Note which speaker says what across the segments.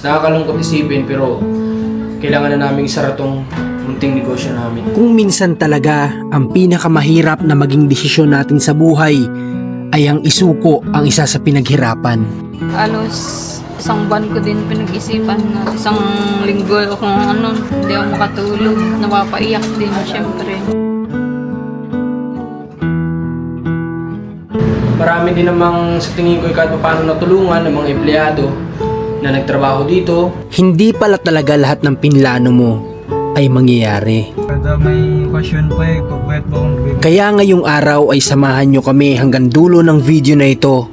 Speaker 1: Nakakalungkot isipin pero kailangan na namin isara tong munting negosyo namin.
Speaker 2: Kung minsan talaga ang pinakamahirap na maging desisyon natin sa buhay ay ang isuko ang isa sa pinaghirapan.
Speaker 3: Isang buwan ko din pinag-isipan na isang linggo kung hindi ako makatulog. Napapaiyak din syempre.
Speaker 1: Marami din namang sa tingin ko kahit paano natulungan ng mga empleyado na nagtrabaho dito.
Speaker 2: Hindi pala talaga lahat ng pinlano mo ay mangyayari.
Speaker 4: Kada may question pa pagbayad ba akong bibig.
Speaker 2: Kaya ngayong araw ay samahan nyo kami hanggang dulo ng video na ito.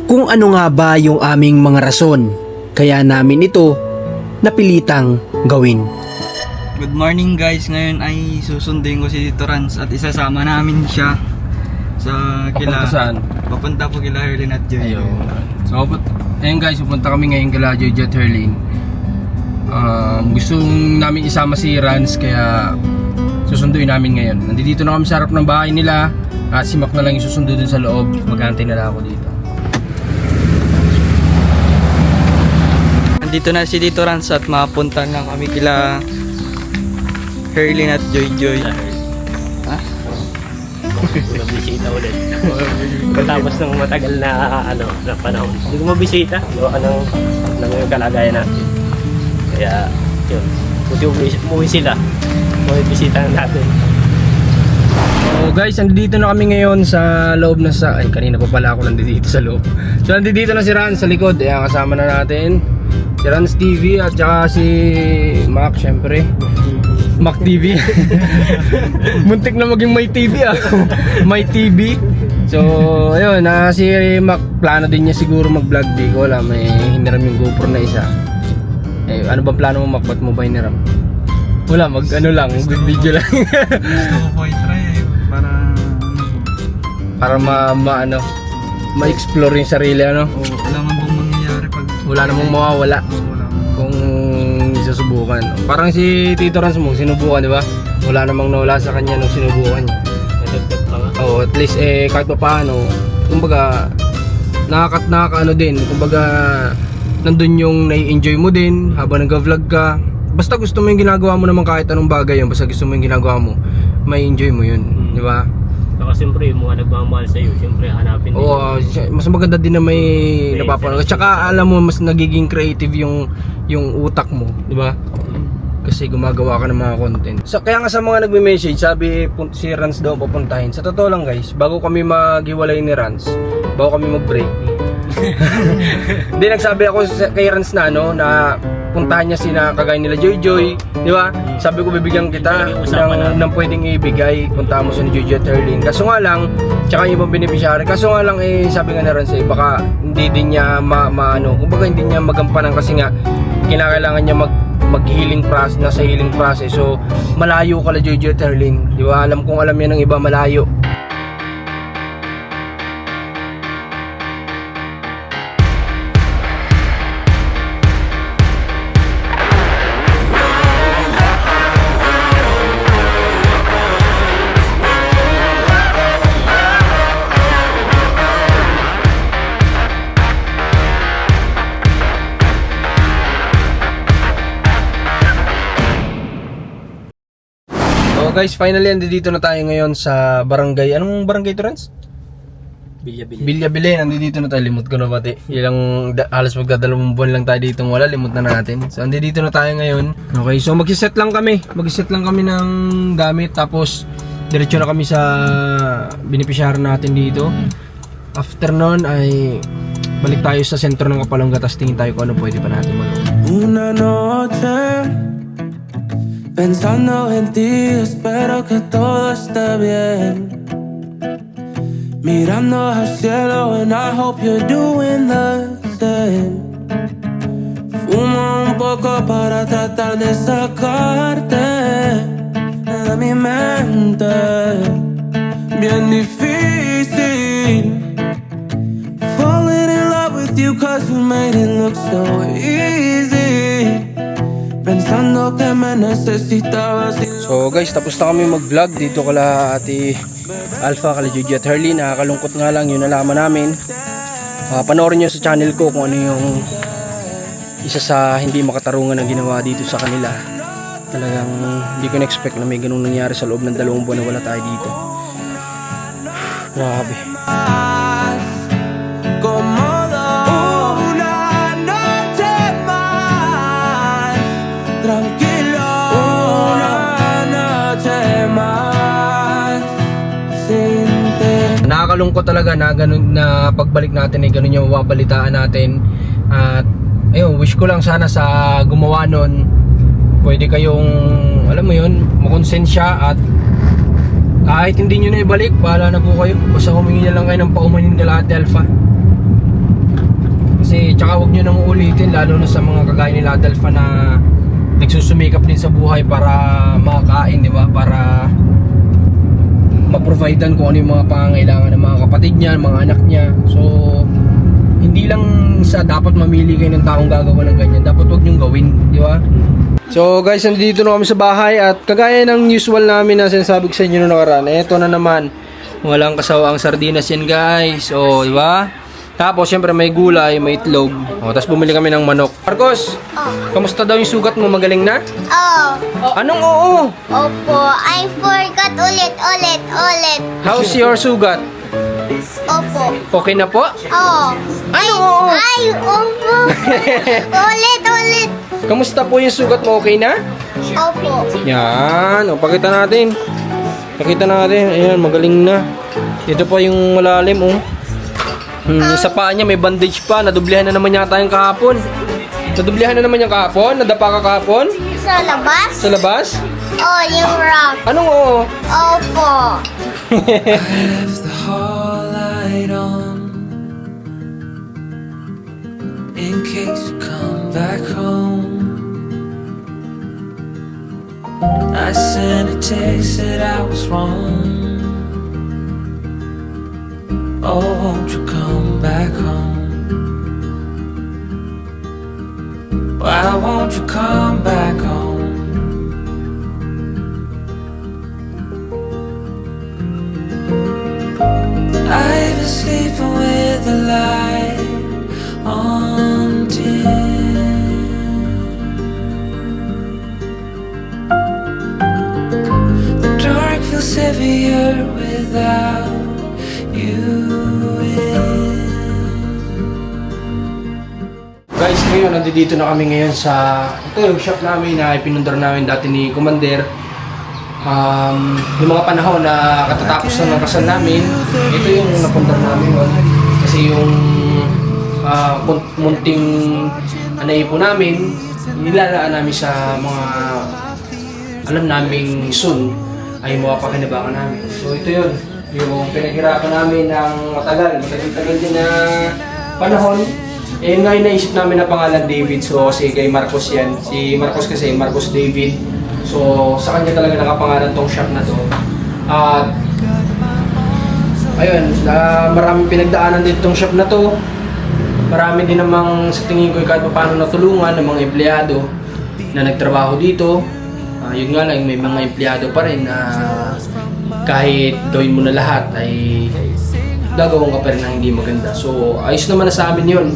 Speaker 2: Kung ano nga ba yung aming mga rason kaya namin ito napilitang gawin.
Speaker 4: Good morning guys, ngayon ay susundin ko si Tito Rans at isasama namin siya sa
Speaker 1: Papunta saan?
Speaker 4: Papunta po kila Herlin at Joy.
Speaker 1: So, ayun guys, pupunta kami ngayon kila Joy at Herlin. Gusto namin isama si Rans kaya susunduin namin ngayon. Nandito na kami sa harap ng bahay nila at si Mac na lang yung susundo dun sa loob. Maghantay na lang ako dito.
Speaker 4: Nandito na si Tito Rans at mapunta lang kami kila Herlin at Joy.
Speaker 5: Mabisita ulit. Matapos ng matagal na na panahon. Hindi ko mabisita. Gawa ng kalagayan natin. Kaya, yun. Buti umuwi sila. Mabisita natin.
Speaker 1: So guys, nandito na kami ngayon sa loob na ay kanina pa pala ako nandito sa loob. So nandito na si Rans sa likod. Ayan, kasama na natin si Rans TV at saka si Mac, syempre. Mac TV. Muntik na maging May TV May TV. So ayun, si Mac plano din niya siguro mag-vlog. Di ko alam, may hiniram yung GoPro na isa. Ano ba plano mo, Mac? Ba't mo ba hiniram? Wala, mag-video lang.
Speaker 4: Gusto ko po i-try
Speaker 1: Para ma-explore yung sarili, ano?
Speaker 4: wala man bang mangyayari pag
Speaker 1: Wala namang mawawala
Speaker 4: wala.
Speaker 1: kung susubukan. Parang si Tito Rans mo, sinubukan, di ba? Wala namang nawala sa kanya nung sinubukan niya.
Speaker 5: Nagdagdag pa nga.
Speaker 1: At least kahit pa paano, kumbaga nakakaano din, kumbaga nandun yung nai-enjoy mo din habang nag-vlog ka. Basta gusto mo yung ginagawa mo naman, kahit anong bagay yun, basta gusto mo yung ginagawa mo, may enjoy mo yun, di ba?
Speaker 5: Saka siyempre yung mga nagmamahal sa'yo, siyempre hanapin din.
Speaker 1: Oo, mas maganda din na may napapanood. Tsaka alam mo, mas nagiging creative yung utak mo, di ba? Kasi gumagawa ka ng mga content. So, kaya nga sa mga nagme-message, sabi si Rans daw papuntahin. Sa totoo lang guys, bago kami maghiwalay ni Rans, bago kami mag-break, hindi, nagsabi ako kay Rans na puntahan niya sina kagaya nila Joy, di ba? Sabi ko bibigyan kita ng pwedeng ibigay, puntahan mo si Joy at Herlin. Kaso nga lang, tsaka yung ibang beneficiary, kaso nga lang sabi nga na Rans baka hindi din niya kumbaga hindi niya magampanan kasi nga kinakailangan niya mag-healing process, nasa healing process. So malayo kala Joy at Herlin, di ba? Alam yan ng iba, malayo. So guys, finally nandito na tayo ngayon sa barangay. Anong barangay to, Rans? Bilyabile. Nandito na tayo. Limot ko na pati. Halos magdadalawang buwan lang tayo dito wala. Limot na natin. So nandito na tayo ngayon. Okay, so mag-set lang kami. Ng gamit. Tapos diretso na kami sa beneficiary natin dito. After nun ay balik tayo sa sentro ng Kapalongga. Tapos tingin tayo kung ano pwede pa natin magawa.
Speaker 6: Una noche pensando en ti, espero que todo esté bien. Mirando al cielo and I hope you're doing the same. Fumo un poco para tratar de sacarte de mi mente. Bien difícil falling in love with you cause you made it look so easy. Pensando que me necesitabas.
Speaker 1: So guys, tapos na kami mag-vlog dito kala Ate Alpha, kala Joy at Herlin. Nakakalungkot nga lang yung nalaman namin. Panoorin nyo sa channel ko kung ano yung isa sa hindi makatarungan na ginawa dito sa kanila. Talagang hindi ko na-expect na may ganung nangyari sa loob ng 2 buwan na wala tayo dito. Grabe.
Speaker 6: Como una noche más, tranquilo. Una noche más sin ti.
Speaker 1: Nakakalungkot talaga na ganun, na pagbalik natin ay ganun yung mababalitaan natin. At ayun, wish ko lang sana sa gumawa nun, pwede kayong, alam mo yun, makonsensya at kahit hindi nyo na ibalik, bahala na po kayo. Basta humingi na lang kayo ng paumanin kay Ate Alpha. Kasi tsaka huwag nyo nang uulitin, lalo na sa mga kagaya ni Ate Alpha na nagsusumikap din sa buhay para makakain, di ba? Para ma-providean kung ano yung mga pangangailangan ng mga kapatid niya, mga anak niya. So, hindi lang sa dapat mamili kayo ng taong gagawa ng ganyan, dapat huwag nyong gawin, di ba? So guys, nandito na kami sa bahay at kagaya ng usual namin na sinasabi ko sa inyo noong nakaraan, eto na naman, walang kasawaang sardinas yan guys. O, di ba? Tapos syempre may gulay, may itlog. O, tapos bumili kami ng manok. Marcos, kamusta daw yung sugat mo? Magaling na?
Speaker 7: Oh,
Speaker 1: Anong oo?
Speaker 7: opo. I forgot ulit.
Speaker 1: How's your sugat?
Speaker 7: Opo.
Speaker 1: Okay na po?
Speaker 7: Oh.
Speaker 1: Ano oo?
Speaker 7: Ay, opo. ulit.
Speaker 1: Kamusta po yung sugat mo? Okay na?
Speaker 7: Opo.
Speaker 1: Yan, o pakita natin. Pakita natin. Ayan, magaling na. Ito pa yung malalim, oh. Yung sa paa niya may bandage pa. Nadublihan na naman yata yung kahapon. Nadublihan na naman yung kahapon? Nadapa ka kahapon?
Speaker 7: Sa labas?
Speaker 1: Sa labas?
Speaker 7: Oh, yung rock.
Speaker 1: Anong oo?
Speaker 7: Opo.
Speaker 6: Left the hall light on in case you come back home. I sent a text that I was wrong. Oh, won't you come back home? Why won't you come back home? I've been sleeping with the light on dim. The dark feels heavier without you in.
Speaker 1: Guys, ngayon, nandito na kami ngayon sa ito yung shop namin na ipinundar namin dati ni Commander. Yung mga panahon na katatapos na ng kasal namin, ito yung napundar namin. Kasi yung munting anaipo namin, nilalaan namin sa mga alam naming soon ay mapapakinabangan namin. So ito yun, yung pinaghirapan namin ng matagal din na panahon. Eh ngayon naisip namin na pangalan David, so kasi kay Marcos yan. Si Marcos kasi, Marcos David. So sa kanya talaga nakapangalan tong shop na to. At ayun, maraming pinagdaanan din tong shop na to. Marami din namang sa tingin ko kahit paano natulungan ng mga empleyado na nagtrabaho dito. Yun nga lang, may mga empleyado pa rin na kahit gawin mo na lahat ay gagawin ka pa rin na hindi maganda. So ayos naman na sa amin yun.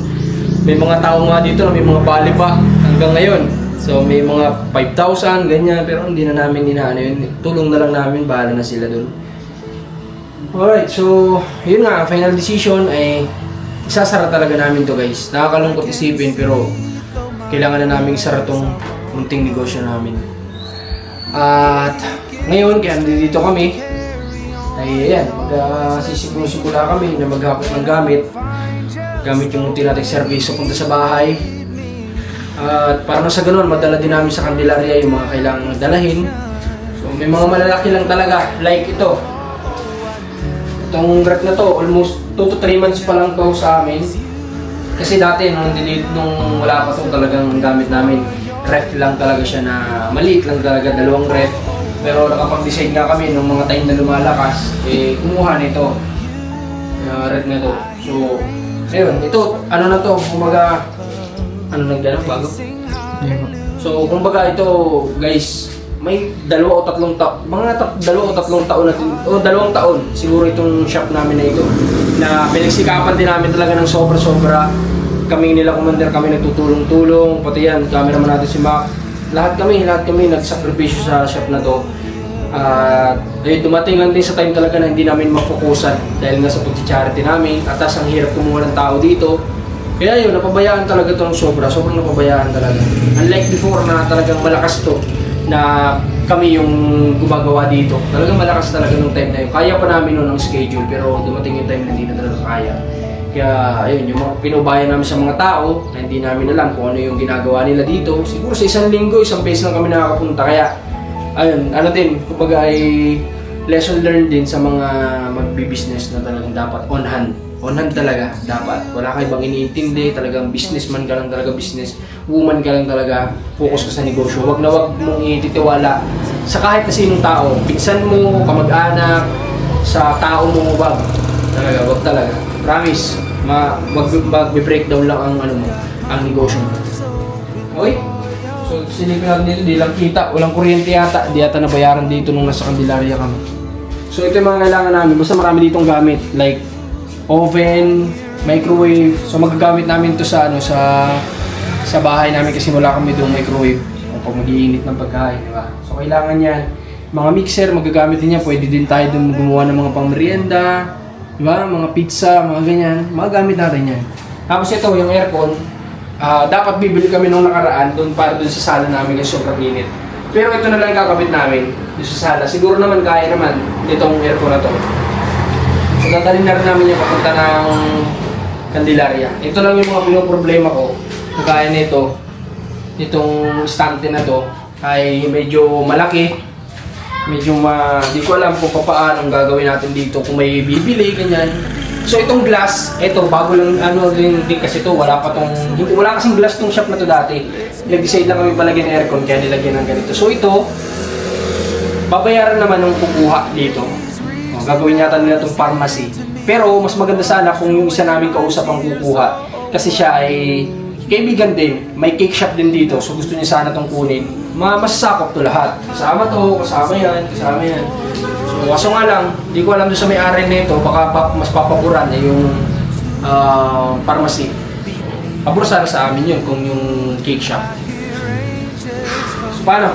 Speaker 1: May mga tao nga dito na may mga bali pa hanggang ngayon. So may mga 5,000 ganyan, pero hindi na namin inaano yun. Tulong na lang namin, bahala na sila dun. Alright, so yun nga, final decision ay isasara talaga namin to guys. Nakakalungkot isipin pero kailangan na namin isara tong munting negosyo namin. At ngayon, kaya nandito kami ay ayan, magsisimula kami na maghapot ng gamit yung munti nating service punta sa bahay. At para sa ganun, madala din namin sa Candelaria yung mga kailangang dalahin. So may mga malalaki lang talaga, like ito. Itong rep na to, almost 2 to 3 months pa lang to sa amin. Kasi dati nung wala pa to talagang gamit namin, ref lang talaga siya na maliit lang talaga, 2 ref. Pero nakapag-decide nga kami nung mga time na lumalakas, eh kumuha nito. Ref na to. So, ayun, ito, ano na to, kumbaga, ano nagdala, bago? So, kumbaga ito, guys, may 2 o 3 taon, mga 2 o 3 taon natin, o 2 taon, siguro itong shop namin na ito, na pinagsikapan din namin talaga ng sobra-sobra. kami nila Commander, kami nagtutulong-tulong, pati yan, cameraman natin si Mac. Lahat kami nagsakripisyo sa shop na to. Ayun, dumating lang din sa time talaga na hindi namin mafokusan dahil nga sa pag-charity namin. At ang hirap kumuha ng tao dito. Kaya yun, napabayaan talaga ito ng sobrang napabayaan talaga. Unlike before na talagang malakas to, na kami yung gumagawa dito. Talagang malakas talaga nung time na yun. Kaya pa namin noon ang schedule, pero dumating yung time na hindi na talaga kaya. Kaya ayun, yung mga pinubayan namin sa mga tao na hindi namin alam kung ano yung ginagawa nila dito. Siguro sa isang linggo, isang beses lang kami nakakapunta. Kaya ayun, ano din, kumbaga ay lesson learned din sa mga magbi-business na talagang dapat on hand. On hand talaga, dapat. Wala ka ibang iniintindi, talagang businessman ka lang talaga, business woman ka lang talaga, focus ka sa negosyo. Huwag na huwag mong ititiwala sa kahit na sinong tao. Pinsan mo, kamag-anak, sa tao mo, wag. Talaga, wag talaga. Promise, mag-breakdown lang ang ang negosyo mo. Okay? So, silipin natin dito, di lang kita, walang kuryente yata, di yata nabayaran dito nung nasa Candelaria kami. So, ito yung mga kailangan namin, basta marami ditong gamit, like oven, microwave. So, magagamit namin ito sa sa bahay namin kasi wala kami doong microwave. So, pag mag-iinit ng pagkain, di ba? So, kailangan yan. Mga mixer, magagamit din yan, pwede din tayo gumawa ng mga pang-merienda, di ba? Mga pizza, mga ganyan, magagamit natin yan. Tapos ito, yung aircon, dapat bibili kami nung nakaraan doon para doon sa sala namin kasi sobrang init. Pero ito na lang kakabit namin doon sa sala. Siguro naman kaya naman itong aircon na to. So dadalhin na rin namin yung papunta ng Candelaria. Ito lang yung mga pinoproblema ko. Kaya nito, itong stante na to ay medyo malaki. Medyo di ko alam kung paano gagawin natin dito, kung may bibili, ganyan. So itong glass, ito bago lang din kasi ito, wala kasing glass tong shop na to dati. Nag-decide lang kami palagyan ng aircon kaya nilagyan ng ganito. So ito, babayaran naman ng kukuha dito. Gagawin yata nila itong pharmacy. Pero mas maganda sana kung yung isa namin kausap ang kukuha. Kasi siya ay kaibigan din, may cake shop din dito. So gusto niya sana itong kunin. Masasakop to lahat. Kasama to, kasama yan. So kaso nga lang, di ko alam doon sa may-ari nito, baka mas papaboran na yung pharmacy. Pabor sana sa amin yun kung yung cake shop. So paano?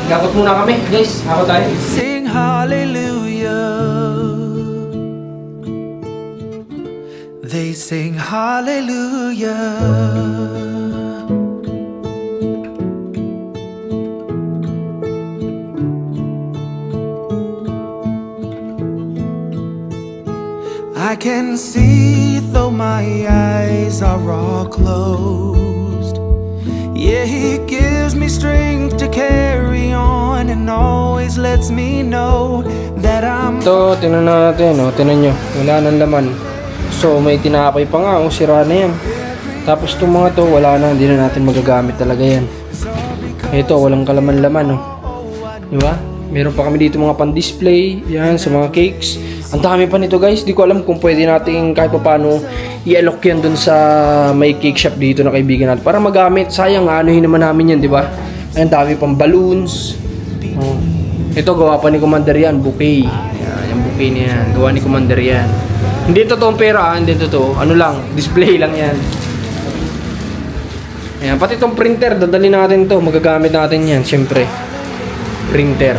Speaker 1: Gakot muna kami, guys. Ako tayo.
Speaker 6: Sing hallelujah. They sing hallelujah. I can see though my eyes are all closed. Yeah, He gives me strength to carry on and always lets me know that I'm.
Speaker 1: Ito, tinan natin, tinan nyo, wala nang laman. So, may tinapay pa nga, sira na yan. Tapos itong mga to, wala na, hindi na natin magagamit talaga yan. Ito, walang kalaman-laman, diba? Meron pa kami dito mga pan-display, yan, sa mga cakes. Ang dami pa nito guys, di ko alam kung pwede natin kahit paano i-alok yan dun sa may cake shop dito na kaibigan natin. Para magamit, sayang, anuhin naman namin yan, diba? Ang dami pang balloons. Ito, gawa pa ni Commander yan, bouquet. Yan, yung bouquet niya yan, gawa ni Commander yan. Hindi totoong pera, hindi totoo. Ano lang, display lang yan. Ayan, pati itong printer, dadali natin to, magagamit natin yan, syempre. Printer.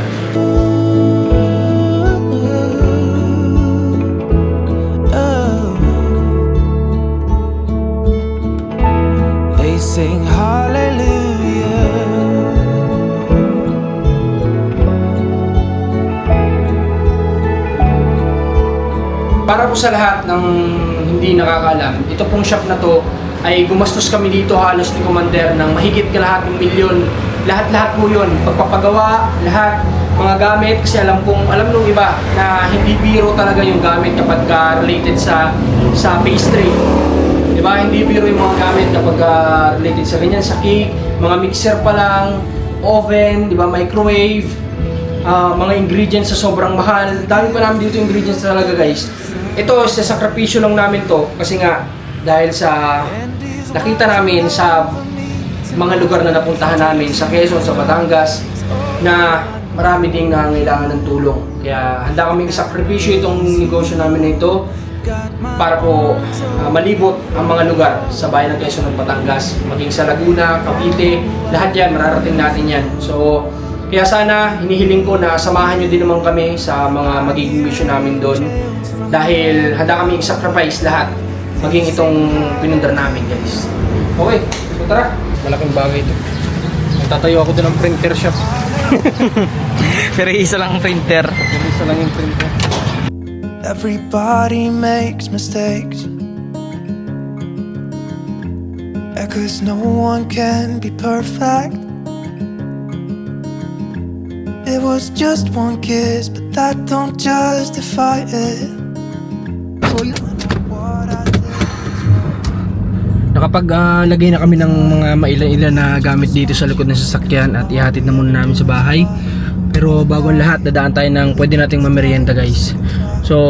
Speaker 6: They sing hallelujah.
Speaker 1: Para po sa lahat ng hindi nakakaalam, ito pong shop na to ay gumastos kami dito halos ni Commander ng mahigit kalahating milyon. Lahat-lahat po yun. Pagpapagawa, lahat, mga gamit. Kasi alam nung iba na hindi biro talaga yung gamit kapag related sa pastry. Diba? Hindi biro yung mga gamit kapag related sa ganyan, sa cake, mga mixer pa lang, oven, diba? Microwave, mga ingredients sa sobrang mahal. Dami pa namin dito ingredients talaga guys. Ito, sa sakripisyo lang namin to kasi nga dahil sa nakita namin sa mga lugar na napuntahan namin sa Quezon, sa Batangas na marami ding nangangailangan ng tulong. Kaya handa kaming sakripisyo itong negosyo namin na ito para po malibot ang mga lugar sa bayan ng Quezon at Batangas, maging sa Laguna, Cavite, lahat yan, mararating natin yan. So, kaya sana hinihiling ko na samahan nyo din naman kami sa mga magiging mission namin doon dahil handa kami i-sacrifice lahat, maging itong pinundar namin, guys. Okay, so tara. Malaking bagay ito. Magtatayo ako doon ng printer shop.
Speaker 4: Pero isa lang printer.
Speaker 1: Pero isa lang yung printer.
Speaker 6: Everybody makes mistakes. Cause no one can be perfect. It was just one kiss, but that don't justify it.
Speaker 1: Nakapaglagay na kami ng mga mailan-ilan na gamit dito sa likod ng sasakyan at ihatid na muna namin sa bahay. Pero bago ang lahat, dadaan tayo ng pwede nating mamerienda, guys. So,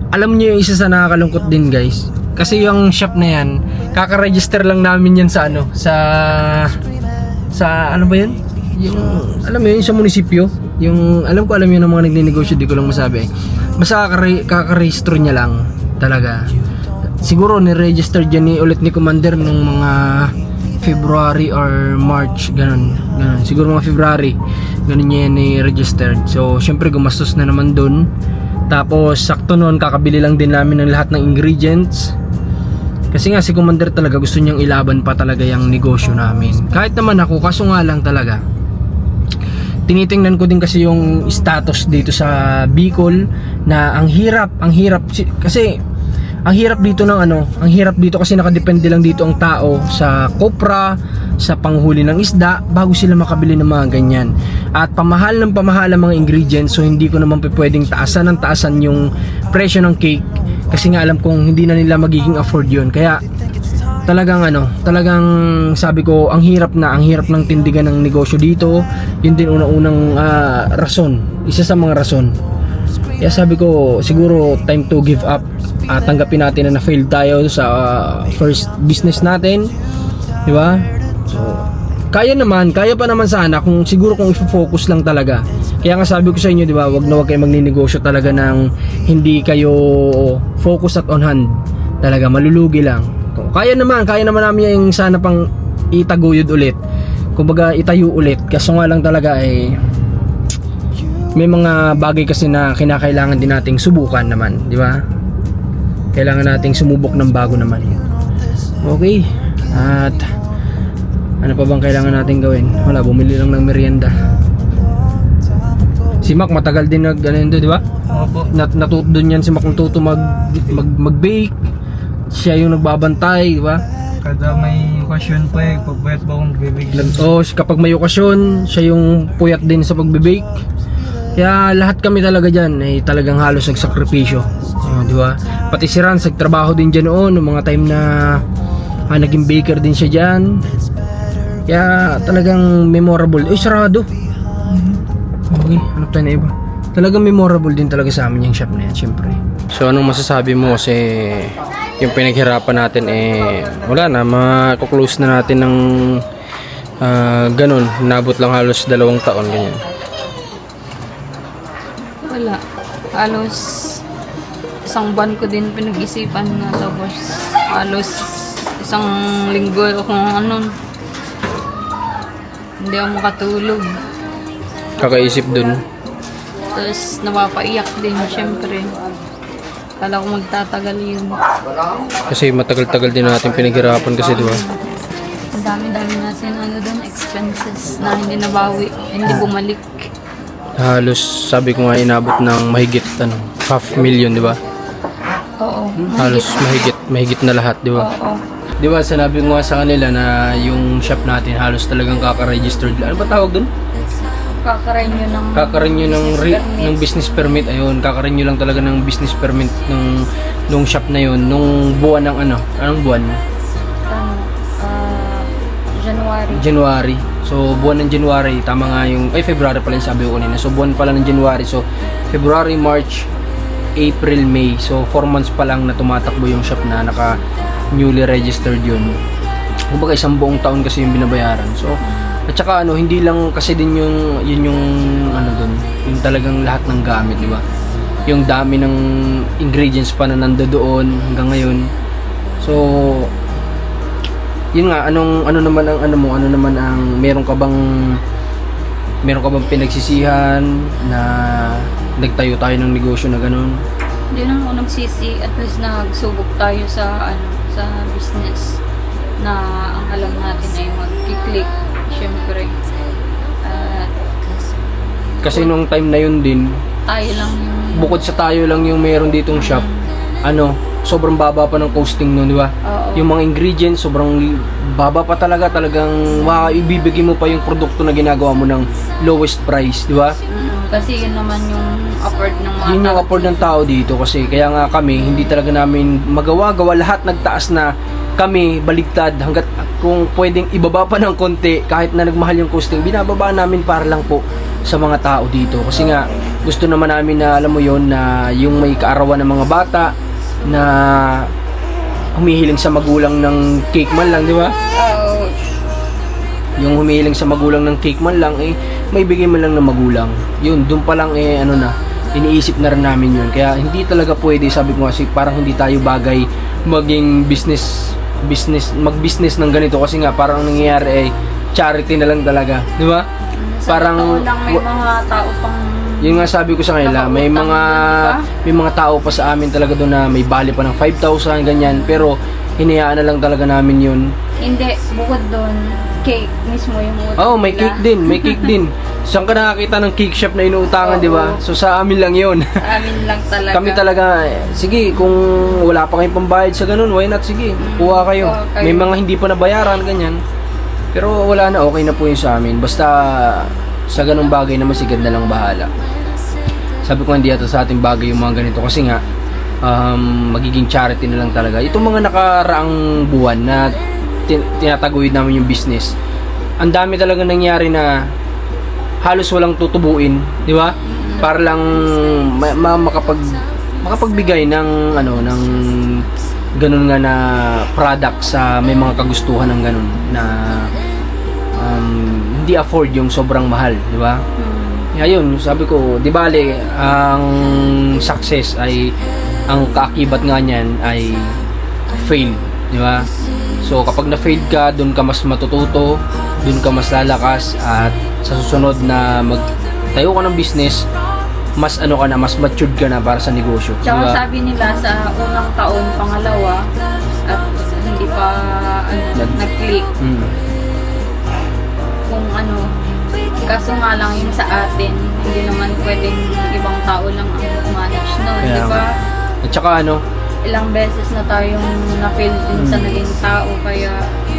Speaker 1: alam niyo yung isa sa nakakalungkot din, guys. Kasi yung shop na yan, kaka-register lang namin yan sa ano, sa ano ba yun? Yung, alam mo yun, sa munisipyo. Yung, alam yun ang mga nagninegosyo, di ko lang masabi. Basta kaka-register niya lang talaga. Siguro ni-register dyan ulit ni Commander nung mga February or March, ganun. Siguro mga February, ganun niya yan ni-registered. So, syempre gumastos na naman dun. Tapos, sakto nun, kakabili lang din namin ng lahat ng ingredients. Kasi nga, si Commander talaga gusto niyang ilaban pa talaga yung negosyo namin. Kahit naman ako, kaso nga lang talaga. Tinitingnan ko din kasi yung status dito sa Bicol na ang hirap kasi ang hirap dito ng ang hirap dito kasi nakadepende lang dito ang tao sa kopra, sa panghuli ng isda bago sila makabili ng mga ganyan. At pamahal ng pamahal ang mga ingredients, so hindi ko naman pwedeng taasan yung presyo ng cake kasi nga alam kong hindi na nila magiging afford yun. Kaya talagang sabi ko ang hirap ng tindigan ng negosyo dito. Yun din unang rason, isa sa mga rason. Kaya sabi ko siguro time to give up. Tanggapin natin na na-fail tayo sa first business natin, di ba? So, kaya pa naman sana kung i-focus lang talaga. Kaya nga sabi ko sa inyo, di ba, wag kayo magninegosyo talaga ng hindi kayo focus at on hand. Talaga malulugi lang. Kaya naman namin yung sana pang itaguyod ulit. Kumbaga itayo ulit. Kaso nga lang talaga may mga bagay kasi na kinakailangan din nating subukan naman, di ba? Kailangan nating sumubok ng bago naman. Okay. At ano pa bang kailangan nating gawin? Wala, bumili lang ng merienda. Si Mac matagal din di ba?
Speaker 4: Opo.
Speaker 1: Natuto din yan si Mac natuto mag-bake. Siya yung nagbabantay, di ba?
Speaker 4: Kada may okasyon po pagpuyat ba akong bibigyan.
Speaker 1: Kapag may okasyon, siya yung puyat din sa pagbe-bake. Kaya lahat kami talaga dyan ay talagang halos nagsakripisyo. Di ba? Pati si Rans nagtrabaho din dyan noon, noong mga time na naging baker din siya dyan. Kaya talagang memorable. Sarado. Okay, hanap tayo na iba. Talagang memorable din talaga sa amin yung shop na yan, syempre. So anong masasabi mo kasi yung pinaghirapan natin wala na, makuklose na natin ng ganun. Nabot lang halos 2 taon, ganyan.
Speaker 3: Wala. Halos isang buwan ko din pinag-isipan na, tapos halos isang linggo akong hindi ako makatulog.
Speaker 1: Kakaisip dun.
Speaker 3: Tapos napapaiyak din syempre. Kala ko magtatagal yun.
Speaker 1: Kasi matagal-tagal din natin pinaghirapan kasi, di ba?
Speaker 3: Ang dami-dami natin doon expenses na hindi nabawi, hindi bumalik.
Speaker 1: Halos sabi ko nga inabot ng mahigit 500,000, di ba?
Speaker 3: Oo.
Speaker 1: Halos mahigit na lahat, di ba?
Speaker 3: Oo.
Speaker 1: Di ba sinabi ko nga sa kanila na yung shop natin halos talagang kaka-registered. Ano ba tawag dun?
Speaker 3: Kaka-renew
Speaker 1: ng business permit. Ayun, kaka-renew lang talaga ng business permit nung shop na yun nung buwan ng anong buwan? January. So buwan ng January, tama nga yung February pala yung sabi ko kanina. So buwan pala ng January. So February, March, April, May. So 4 months pa lang na tumatakbo yung shop na naka newly registered yun. Kumbaga 1 buong taon kasi yung binabayaran. So at saka hindi lang kasi din yung doon, yung talagang lahat ng gamit, di ba? yung dami ng ingredients pa na nandoon hanggang ngayon. So yun nga, ano naman ang meron ka bang pinagsisihan na nagtayo tayo ng negosyo na ganun?
Speaker 3: Hindi na ako nagsisi, at least nagsubok tayo sa business na ang alam natin ay mag-click, syempre. At
Speaker 1: Kasi nung time na yun din,
Speaker 3: tayo lang yung...
Speaker 1: bukod sa tayo lang yung meron ditong shop, sobrang baba pa ng costing nun, di ba?
Speaker 3: Oo.
Speaker 1: Yung mga ingredients, sobrang baba pa talagang ibibigay mo pa yung produkto na ginagawa mo ng lowest price, di ba?
Speaker 3: Kasi yun naman yung afford ng mga
Speaker 1: Yun yung
Speaker 3: tao.
Speaker 1: afford ng tao dito kasi kaya nga kami, hindi talaga namin gawa lahat nagtaas na, kami baligtad hanggat kung pwedeng ibaba pa ng konti kahit na nagmahal yung costing, binababa namin para lang po sa mga tao dito kasi nga gusto naman namin na alam mo yon na yung may kaarawan ng mga bata na humihiling sa magulang ng cake man lang, di ba?
Speaker 3: Oo.
Speaker 1: Yung humihiling sa magulang ng cake man lang, may bigay man lang ng magulang. Yun, dun pa lang iniisip na rin namin yun. Kaya hindi talaga pwede, sabi ko kasi parang hindi tayo bagay maging mag-business ng ganito kasi nga parang nangyayari charity na lang talaga, di ba?
Speaker 3: Sa
Speaker 1: Parang
Speaker 3: totoo lang may mga tao pang...
Speaker 1: Yun nga sabi ko sa kanila, may mga tao pa sa amin talaga doon na may bali pa ng 5,000 ganyan, pero hinayaan na lang talaga namin yun.
Speaker 3: Hindi, bukod doon, cake mismo yung utang
Speaker 1: Oh, may
Speaker 3: nila.
Speaker 1: cake din. Saan ka nakakita ng cake shop na inuutangan,
Speaker 3: Oo.
Speaker 1: di ba? So sa amin lang yun.
Speaker 3: Sa amin lang talaga.
Speaker 1: Kami talaga, sige, kung wala pa kayong pambayad sa ganun, why not? Sige, kuha kayo.
Speaker 3: Kuha kayo.
Speaker 1: May mga hindi pa nabayaran, ganyan. Pero wala na, okay na po yun sa amin. Basta sa ganung bagay naman, si God na lang bahala. Sabi ko, hindi ata sa ating bagay yung mga ganito kasi nga, magiging charity na lang talaga. Itong mga nakaraang buwan na tinataguyod namin yung business, ang dami talaga nangyari na halos walang tutubuin, di ba? Para lang makapagbigay ng ng ganun nga na product sa may mga kagustuhan ng ganun na hindi afford yung sobrang mahal, di ba? Ayun, sabi ko, di bale, ang success ay ang kaakibat nga niyan ay fail, di ba? So kapag na-fail ka, doon ka mas matututo, doon ka mas lalakas, at sa susunod na magtayo ka ng business, mas mas matured ka na para sa negosyo.
Speaker 3: Tsaka
Speaker 1: Diba?
Speaker 3: sabi nila sa unang taon, pangalawa, at hindi pa nag-click. Kung kaso nga lang yung sa atin, hindi naman pwedeng ibang tao lang ang manage nun,
Speaker 1: Kaya
Speaker 3: di ba?
Speaker 1: At saka
Speaker 3: Ilang beses na tayong na-fail din sa naging tao, kaya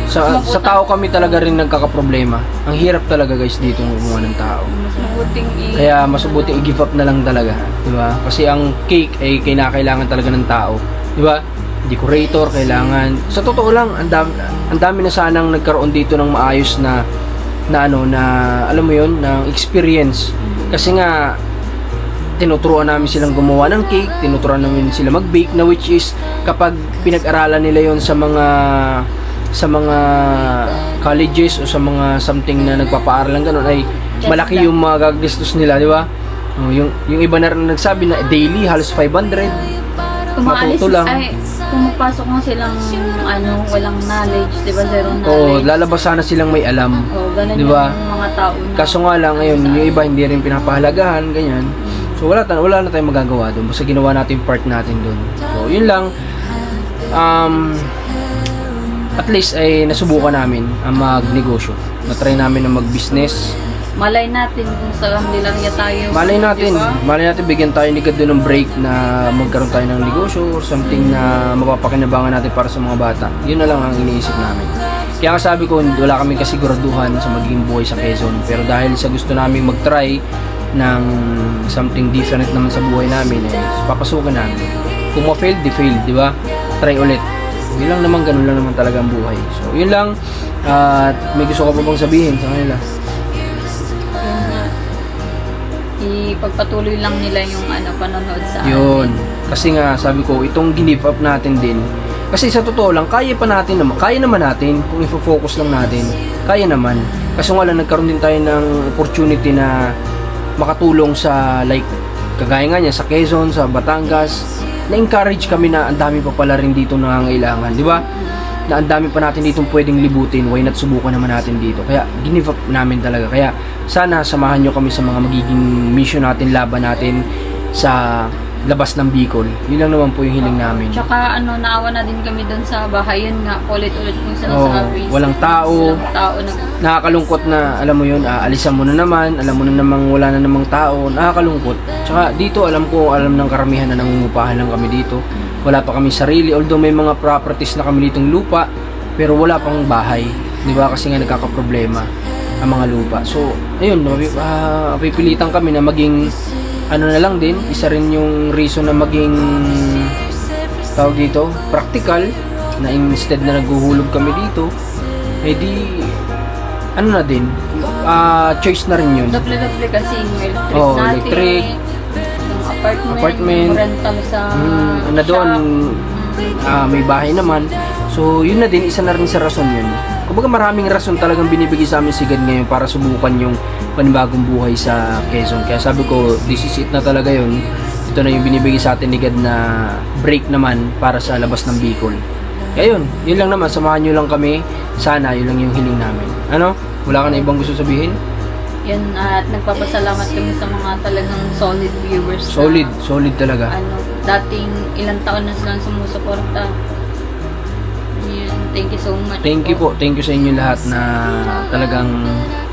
Speaker 1: sa tao kami talaga rin nagkakaproblema. Ang hirap talaga guys dito ng gumawa ng tao.
Speaker 3: mas mabuting
Speaker 1: Kaya mas mabuti i-give up na lang talaga, di ba? Kasi ang cake ay kinakailangan talaga ng tao, di ba? Decorator kailangan. Sa totoo lang, ang dami na sanang nagkaroon dito ng maayos na alam mo 'yon, ng experience. Kasi nga tinuturuan namin silang gumawa ng cake, tinuturuan namin sila mag-bake, na which is kapag pinag-aralan nila 'yon sa mga colleges o sa mga something na nagpapaaralan ganun, ay malaki yung mga gagastos nila, di ba? Yung iba na rin nagsabi na daily halos 500.
Speaker 3: kumaalis,
Speaker 1: matuto lang.
Speaker 3: ay pumapasok na silang walang knowledge, di ba? Zero
Speaker 1: Oo,
Speaker 3: knowledge.
Speaker 1: lalabas sana silang may alam.
Speaker 3: Ganun
Speaker 1: Di ba?
Speaker 3: yung mga tao na
Speaker 1: Kaso nga lang ngayon, yung iba hindi rin pinapahalagahan, ganyan. So wala na tayong magagawa doon. Basta ginawa natin yung part natin doon. So yun lang. At least ay nasubukan namin ang magnegosyo. Na-try namin na mag-business.
Speaker 3: malay natin kung saan nilarya tayo.
Speaker 1: Malay natin,
Speaker 3: di ba?
Speaker 1: bigyan tayo ni God doon ng break na magkaroon tayo ng negosyo or something na mapapakinabangan natin para sa mga bata. Yun na lang ang iniisip namin. Kaya sabi ko, wala kaming kasiguraduhan sa magiging buhay sa Quezon. Pero dahil sa gusto namin mag-try ng something different naman sa buhay namin, papasukan namin. Kung ma-fail, di-fail, di ba? Try ulit. Yun lang naman, ganun lang naman talaga ang buhay. So, yun lang. At may gusto ka pa bang sabihin sa kanila?
Speaker 3: Ipagpatuloy lang nila yung panonood sa atin.
Speaker 1: Yun. Kasi nga, sabi ko, itong give up natin din. Kasi sa totoo lang, kaya naman natin kung i-focus lang natin. Kaya naman. Kasi nga lang, nagkaroon din tayo ng opportunity na makatulong sa kagaya nga niya sa Quezon, sa Batangas, na-encourage kami na ang dami pa pala rin dito nangangailangan, di ba? Na ang dami pa natin dito pwedeng libutin, why not subukan naman natin dito. Kaya give up namin talaga. Kaya sana samahan nyo kami sa mga magiging mission natin, laban natin sa labas ng Bicol. Yun lang naman po yung hiling namin.
Speaker 3: Tsaka naawa na din kami doon sa bahay. Yun nga, ulit-ulit kong sinasabi.
Speaker 1: Walang tao.
Speaker 3: Walang tao na
Speaker 1: Nakakalungkot na, alam mo yun, alisan mo na naman, alam mo na namang wala na namang tao, nakakalungkot. Tsaka dito, alam ng karamihan na nangungupahan lang kami dito. Wala pa kami sarili, although may mga properties na kami ditong lupa, pero wala pang bahay. Di ba? Kasi nga nagkakaproblema ang mga lupa. So, ayun, pipilitan kami na maging na lang din, isa rin yung reason na maging tawag dito, practical, na instead na naghuhulog kami dito, di na din, choice na rin yun.
Speaker 3: doble-doble kasi yung electric
Speaker 1: Oh,
Speaker 3: natin.
Speaker 1: electric,
Speaker 3: Yung apartment. Rental sa
Speaker 1: doon,
Speaker 3: shop.
Speaker 1: may bahay naman. So, yun na din, isa na rin sa rason yun. Kumbaga maraming rason talagang binibigay sa amin si God ngayon para subukan yung panibagong buhay sa Quezon. Kaya sabi ko, this is it na talaga yun. Ito na yung binibigay sa atin ni God na break naman para sa labas ng Bicol. Kaya yun lang naman, samahan nyo lang kami. Sana, yun lang yung hiling namin. Ano? Wala ka na ibang gusto sabihin?
Speaker 3: Yun, at nagpapasalamat kami sa mga talagang solid viewers.
Speaker 1: Solid talaga.
Speaker 3: Dating ilang taon na silang sumusuporta. Yun, thank you so much.
Speaker 1: Thank you sa inyo lahat na talagang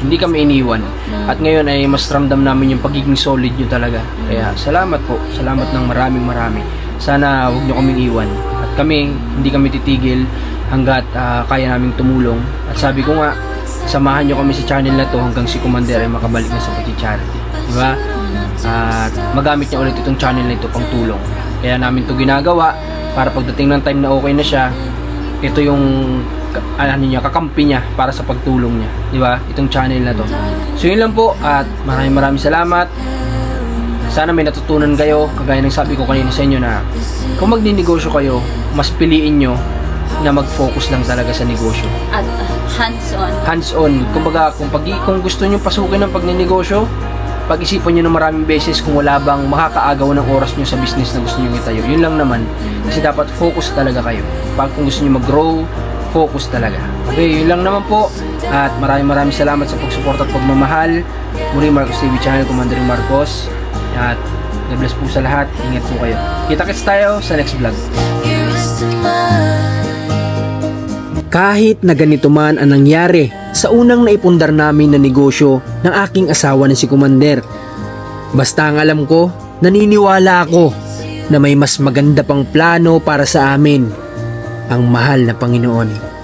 Speaker 1: hindi kami iniwan. At ngayon ay mas ramdam namin yung pagiging solid nyo talaga. Kaya salamat po. Salamat ng marami. Sana huwag nyo kaming iwan. At kami, hindi kami titigil hanggat kaya naming tumulong. At sabi ko nga, samahan nyo kami sa channel na to hanggang si Commander ay makabalik na sa pag-charity. Diba? At magamit niya ulit itong channel na ito pang tulong. Kaya namin to ginagawa para pagdating ng time na okay na siya, ito yung kakampi niya para sa pagtulong niya, di ba? Itong channel na to. So yun lang po, at maraming salamat. Sana may natutunan kayo, kagaya ng sabi ko kanina sa inyo na kung magninegosyo kayo, mas piliin nyo na mag-focus lang talaga sa negosyo.
Speaker 3: At hands-on.
Speaker 1: Hands-on. Kumbaga, kung gusto nyo pasukin ng pagninegosyo, pag-isipan nyo ng maraming beses kung wala bang makakaagaw ng oras nyo sa business na gusto nyo itayo. Yun lang naman. Kasi dapat focus talaga kayo. Kung gusto nyo mag-grow, focus talaga. Okay, yun lang naman po. At maraming salamat sa pagsuporta at pagmamahal. Muli, Marcos TV Channel, Commander Marcos. At God bless po sa lahat. Ingat po kayo. Kita-kits tayo sa next vlog.
Speaker 2: Kahit na ganito man ang nangyari sa unang naipundar namin na negosyo ng aking asawa na si Commander, basta ang alam ko, naniniwala ako na may mas maganda pang plano para sa amin, ang mahal na Panginoon.